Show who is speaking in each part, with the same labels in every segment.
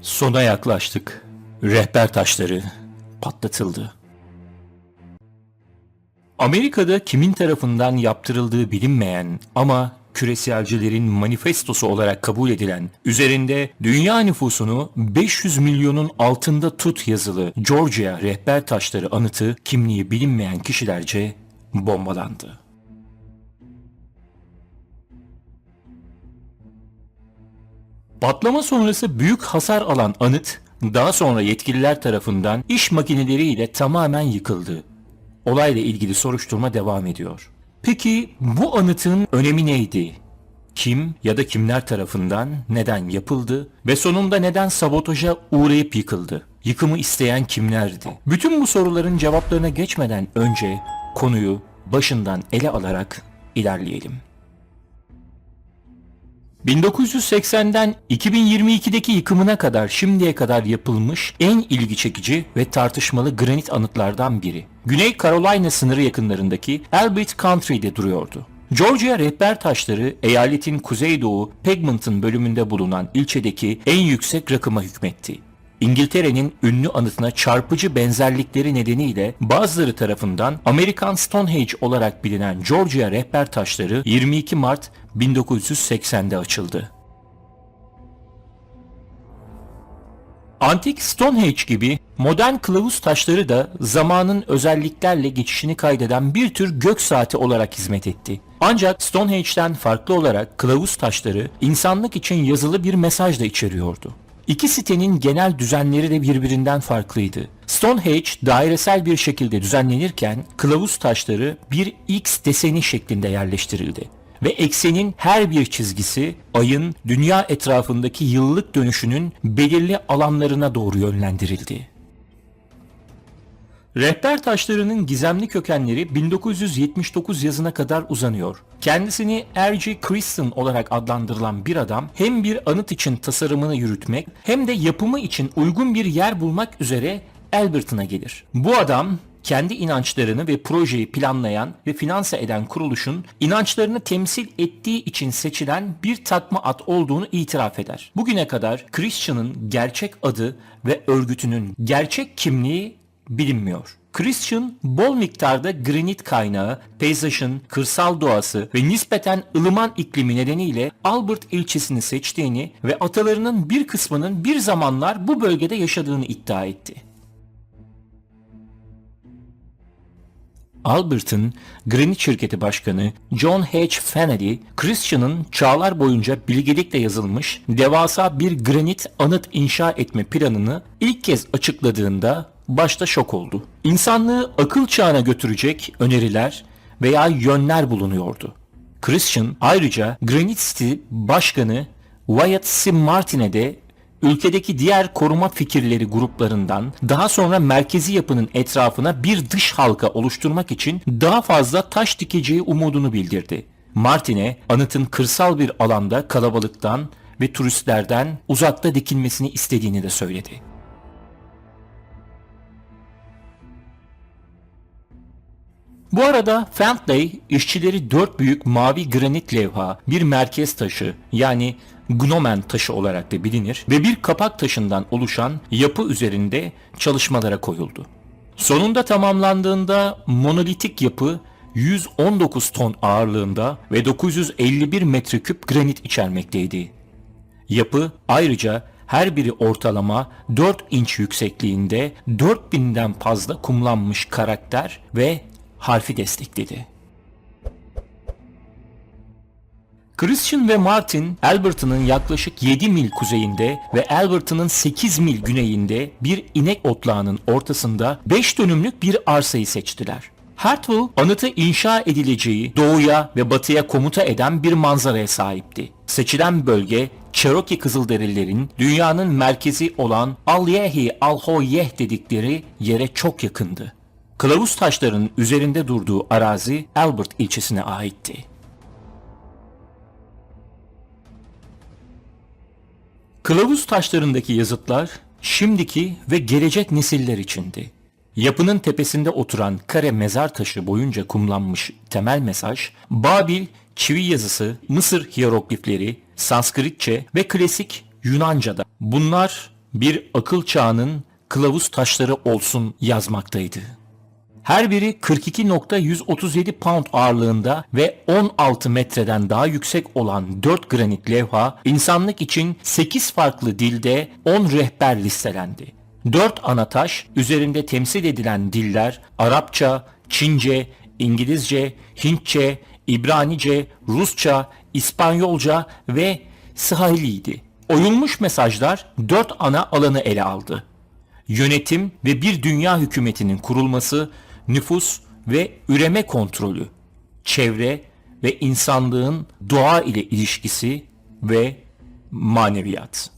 Speaker 1: Sona yaklaştık. Rehber taşları patlatıldı. Amerika'da kimin tarafından yaptırıldığı bilinmeyen ama küreselcilerin manifestosu olarak kabul edilen, üzerinde dünya nüfusunu 500 milyonun altında tut yazılı Georgia rehber taşları anıtı kimliği bilinmeyen kişilerce bombalandı. Patlama sonrası büyük hasar alan anıt, daha sonra yetkililer tarafından iş makineleriyle tamamen yıkıldı. Olayla ilgili soruşturma devam ediyor. Peki bu anıtın önemi neydi? Kim ya da kimler tarafından neden yapıldı ve sonunda neden sabotaja uğrayıp yıkıldı? Yıkımı isteyen kimlerdi? Bütün bu soruların cevaplarına geçmeden önce konuyu başından ele alarak ilerleyelim. 1980'den 2022'deki yıkımına kadar şimdiye kadar yapılmış en ilgi çekici ve tartışmalı granit anıtlardan biri. Güney Carolina sınırı yakınlarındaki Albert Country'de duruyordu. Georgia rehber taşları eyaletin kuzeydoğu Pegmonton bölümünde bulunan ilçedeki en yüksek rakıma hükmetti. İngiltere'nin ünlü anıtına çarpıcı benzerlikleri nedeniyle bazıları tarafından Amerikan Stonehenge olarak bilinen Georgia rehber taşları 22 Mart 1980'de açıldı. Antik Stonehenge gibi modern kılavuz taşları da zamanın özelliklerle geçişini kaydeden bir tür gök saati olarak hizmet etti. Ancak Stonehenge'den farklı olarak kılavuz taşları insanlık için yazılı bir mesaj da içeriyordu. İki sitenin genel düzenleri de birbirinden farklıydı. Stonehenge dairesel bir şekilde düzenlenirken kılavuz taşları bir X deseni şeklinde yerleştirildi ve eksenin her bir çizgisi ayın dünya etrafındaki yıllık dönüşünün belirli alanlarına doğru yönlendirildi. Rehber taşlarının gizemli kökenleri 1979 yazına kadar uzanıyor. Kendisini R.G. Christian olarak adlandırılan bir adam hem bir anıt için tasarımını yürütmek hem de yapımı için uygun bir yer bulmak üzere Alberton'a gelir. Bu adam kendi inançlarını ve projeyi planlayan ve finanse eden kuruluşun inançlarını temsil ettiği için seçilen bir takma ad olduğunu itiraf eder. Bugüne kadar Christian'ın gerçek adı ve örgütünün gerçek kimliği bilinmiyor. Christian bol miktarda granit kaynağı, peyzajın kırsal doğası ve nispeten ılıman iklimi nedeniyle Albert ilçesini seçtiğini ve atalarının bir kısmının bir zamanlar bu bölgede yaşadığını iddia etti. Albert'ın granit şirketi başkanı John H. Fennedy, Christian'ın çağlar boyunca bilgelikle yazılmış devasa bir granit anıt inşa etme planını ilk kez açıkladığında başta şok oldu. İnsanlığı akıl çağına götürecek öneriler veya yönler bulunuyordu. Christian ayrıca Granite City Başkanı Wyatt C. Martin'e de ülkedeki diğer koruma fikirleri gruplarından daha sonra merkezi yapının etrafına bir dış halka oluşturmak için daha fazla taş dikeceği umudunu bildirdi. Martin'e anıtın kırsal bir alanda kalabalıktan ve turistlerden uzakta dikilmesini istediğini de söyledi. Bu arada Fentley işçileri 4 büyük mavi granit levha, bir merkez taşı yani gnomen taşı olarak da bilinir ve bir kapak taşından oluşan yapı üzerinde çalışmalara koyuldu. Sonunda tamamlandığında monolitik yapı 119 ton ağırlığında ve 951 metreküp granit içermekteydi. Yapı ayrıca her biri ortalama 4 inç yüksekliğinde 4000'den fazla kumlanmış karakter ve harfi destekledi. Christian ve Martin, Alberton'un yaklaşık 7 mil kuzeyinde ve Alberton'un 8 mil güneyinde bir inek otlağının ortasında 5 dönümlük bir arsayı seçtiler. Hartwell, anıtı inşa edileceği doğuya ve batıya komuta eden bir manzaraya sahipti. Seçilen bölge, Cherokee Kızılderililerin dünyanın merkezi olan Al-Yehi Al-Hoyeh dedikleri yere çok yakındı. Kılavuz taşlarının üzerinde durduğu arazi Albert ilçesine aitti. Kılavuz taşlarındaki yazıtlar şimdiki ve gelecek nesiller içindi. Yapının tepesinde oturan kare mezar taşı boyunca kumlanmış temel mesaj, Babil çivi yazısı, Mısır hiyeroglifleri, Sanskritçe ve klasik Yunanca'da. Bunlar bir akıl çağının kılavuz taşları olsun yazmaktaydı. Her biri 42,137 pound ağırlığında ve 16 metreden daha yüksek olan 4 granit levha, insanlık için 8 farklı dilde 10 rehber listelendi. 4 ana taş, üzerinde temsil edilen diller Arapça, Çince, İngilizce, Hintçe, İbranice, Rusça, İspanyolca ve Swahili'ydi. Oyulmuş mesajlar 4 ana alanı ele aldı: yönetim ve bir dünya hükümetinin kurulması, nüfus ve üreme kontrolü, çevre ve insanlığın doğa ile ilişkisi ve maneviyat.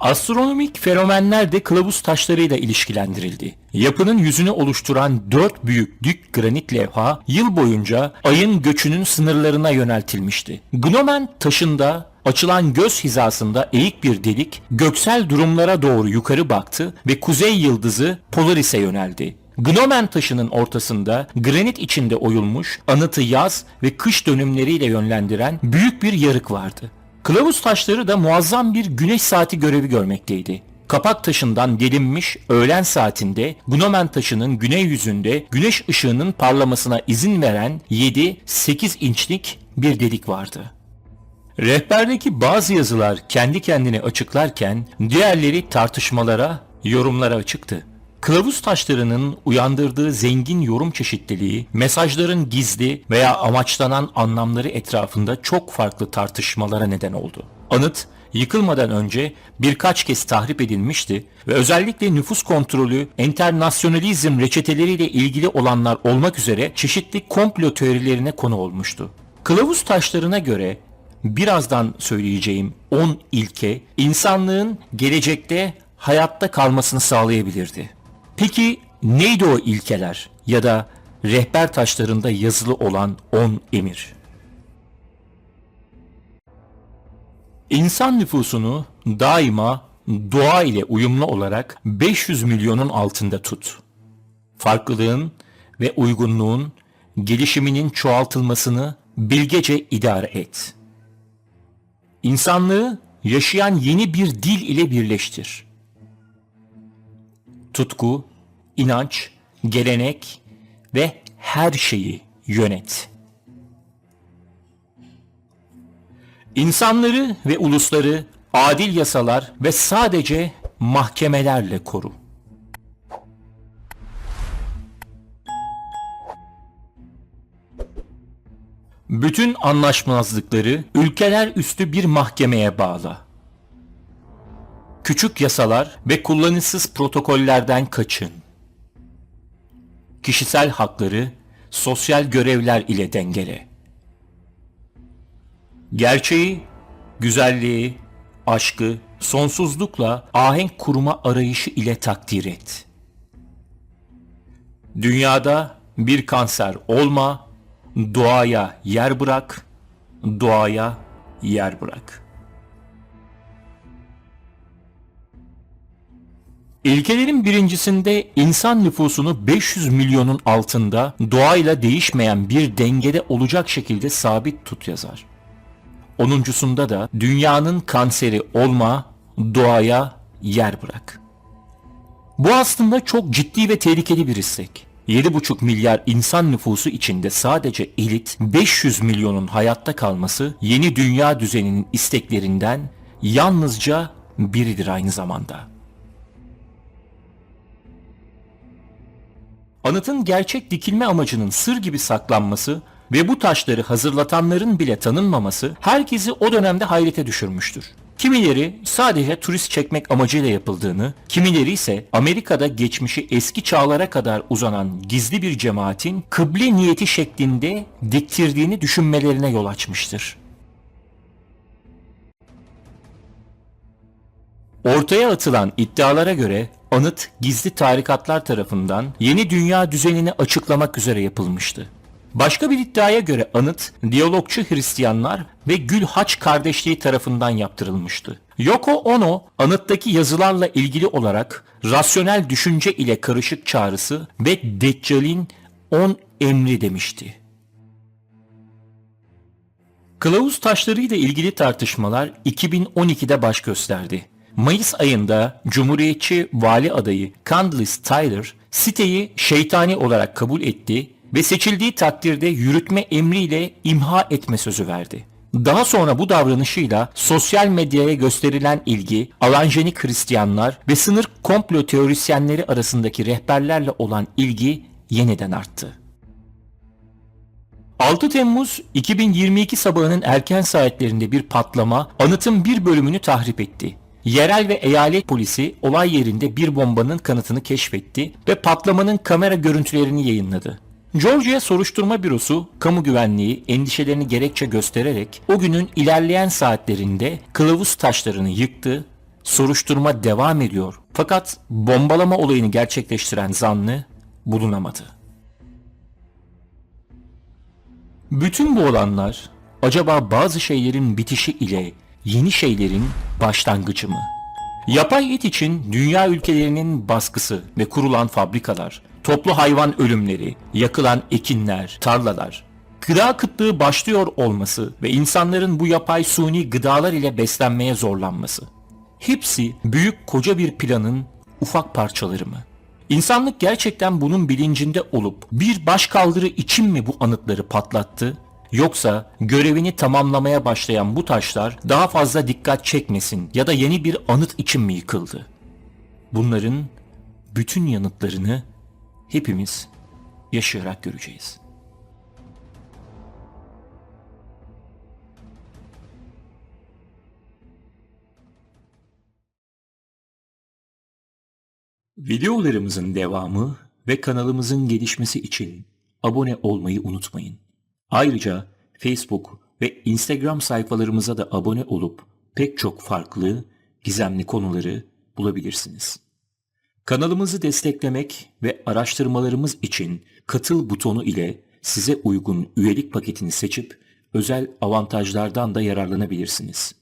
Speaker 1: Astronomik fenomenler de kılavuz taşlarıyla ilişkilendirildi. Yapının yüzünü oluşturan 4 büyük dik granit levha yıl boyunca ayın göçünün sınırlarına yöneltilmişti. Gnomon taşında açılan göz hizasında eğik bir delik göksel durumlara doğru yukarı baktı ve kuzey yıldızı Polaris'e yöneldi. Gnomon taşının ortasında granit içinde oyulmuş, anıtı yaz ve kış dönümleriyle yönlendiren büyük bir yarık vardı. Kılavuz taşları da muazzam bir güneş saati görevi görmekteydi. Kapak taşından delinmiş öğlen saatinde Gnomon taşının güney yüzünde güneş ışığının parlamasına izin veren 7-8 inçlik bir delik vardı. Rehberdeki bazı yazılar kendi kendine açıklarken diğerleri tartışmalara, yorumlara açıktı. Kılavuz taşlarının uyandırdığı zengin yorum çeşitliliği, mesajların gizli veya amaçlanan anlamları etrafında çok farklı tartışmalara neden oldu. Anıt, yıkılmadan önce birkaç kez tahrip edilmişti ve özellikle nüfus kontrolü, enternasyonalizm reçeteleriyle ilgili olanlar olmak üzere çeşitli komplo teorilerine konu olmuştu. Kılavuz taşlarına göre birazdan söyleyeceğim 10 ilke insanlığın gelecekte hayatta kalmasını sağlayabilirdi. Peki neydi o ilkeler ya da rehber taşlarında yazılı olan 10 emir? İnsan nüfusunu daima doğa ile uyumlu olarak 500 milyonun altında tut. Farklılığın ve uygunluğun gelişiminin çoğaltılmasını bilgece idare et. İnsanlığı yaşayan yeni bir dil ile birleştir. Tutku, inanç, gelenek ve her şeyi yönet. İnsanları ve ulusları adil yasalar ve sadece mahkemelerle koru. Bütün anlaşmazlıkları ülkeler üstü bir mahkemeye bağla. Küçük yasalar ve kullanışsız protokollerden kaçın. Kişisel hakları sosyal görevler ile dengele. Gerçeği, güzelliği, aşkı sonsuzlukla ahenk kurma arayışı ile takdir et. Dünyada bir kanser olma, doğaya yer bırak, doğaya yer bırak. İlkelerin birincisinde insan nüfusunu 500 milyonun altında doğayla değişmeyen bir dengede olacak şekilde sabit tut yazar. 10'uncusunda da dünyanın kanseri olma, doğaya yer bırak. Bu aslında çok ciddi ve tehlikeli bir istek. 7,5 milyar insan nüfusu içinde sadece elit 500 milyonun hayatta kalması yeni dünya düzeninin isteklerinden yalnızca biridir aynı zamanda. Anıtın gerçek dikilme amacının sır gibi saklanması ve bu taşları hazırlatanların bile tanınmaması herkesi o dönemde hayrete düşürmüştür. Kimileri sadece turist çekmek amacıyla yapıldığını, kimileri ise Amerika'da geçmişi eski çağlara kadar uzanan gizli bir cemaatin kıble niyeti şeklinde diktirdiğini düşünmelerine yol açmıştır. Ortaya atılan iddialara göre anıt gizli tarikatlar tarafından yeni dünya düzenini açıklamak üzere yapılmıştı. Başka bir iddiaya göre anıt diyalogçu Hristiyanlar ve Gül-Haç kardeşliği tarafından yaptırılmıştı. Yoko Ono anıttaki yazılarla ilgili olarak rasyonel düşünce ile karışık çağrısı ve Deccal'in 10 emri demişti. Kılavuz taşlarıyla ilgili tartışmalar 2012'de baş gösterdi. Mayıs ayında Cumhuriyetçi vali adayı Candace Tyler siteyi şeytani olarak kabul etti ve seçildiği takdirde yürütme emriyle imha etme sözü verdi. Daha sonra bu davranışıyla sosyal medyaya gösterilen ilgi, alanjenik Hristiyanlar ve sınır komplo teorisyenleri arasındaki rehberlerle olan ilgi yeniden arttı. 6 Temmuz 2022 sabahının erken saatlerinde bir patlama anıtın bir bölümünü tahrip etti. Yerel ve eyalet polisi olay yerinde bir bombanın kanıtını keşfetti ve patlamanın kamera görüntülerini yayınladı. Georgia Soruşturma Bürosu kamu güvenliği endişelerini gerekçe göstererek o günün ilerleyen saatlerinde kılavuz taşlarını yıktı. Soruşturma devam ediyor. Fakat bombalama olayını gerçekleştiren zanlı bulunamadı. Bütün bu olanlar acaba bazı şeylerin bitişi ile yeni şeylerin başlangıcı mı? Yapay et için dünya ülkelerinin baskısı ve kurulan fabrikalar, toplu hayvan ölümleri, yakılan ekinler, tarlalar, gıda kıtlığı başlıyor olması ve insanların bu yapay suni gıdalar ile beslenmeye zorlanması. Hepsi büyük koca bir planın ufak parçaları mı? İnsanlık gerçekten bunun bilincinde olup bir başkaldırı için mi bu anıtları patlattı? Yoksa görevini tamamlamaya başlayan bu taşlar daha fazla dikkat çekmesin ya da yeni bir anıt için mi yıkıldı? Bunların bütün yanıtlarını hepimiz yaşayarak göreceğiz. Videolarımızın devamı ve kanalımızın gelişmesi için abone olmayı unutmayın. Ayrıca Facebook ve Instagram sayfalarımıza da abone olup pek çok farklı, gizemli konuları bulabilirsiniz. Kanalımızı desteklemek ve araştırmalarımız için katıl butonu ile size uygun üyelik paketini seçip özel avantajlardan da yararlanabilirsiniz.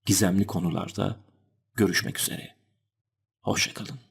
Speaker 1: Gizemli konularda görüşmek üzere. Hoşça kalın.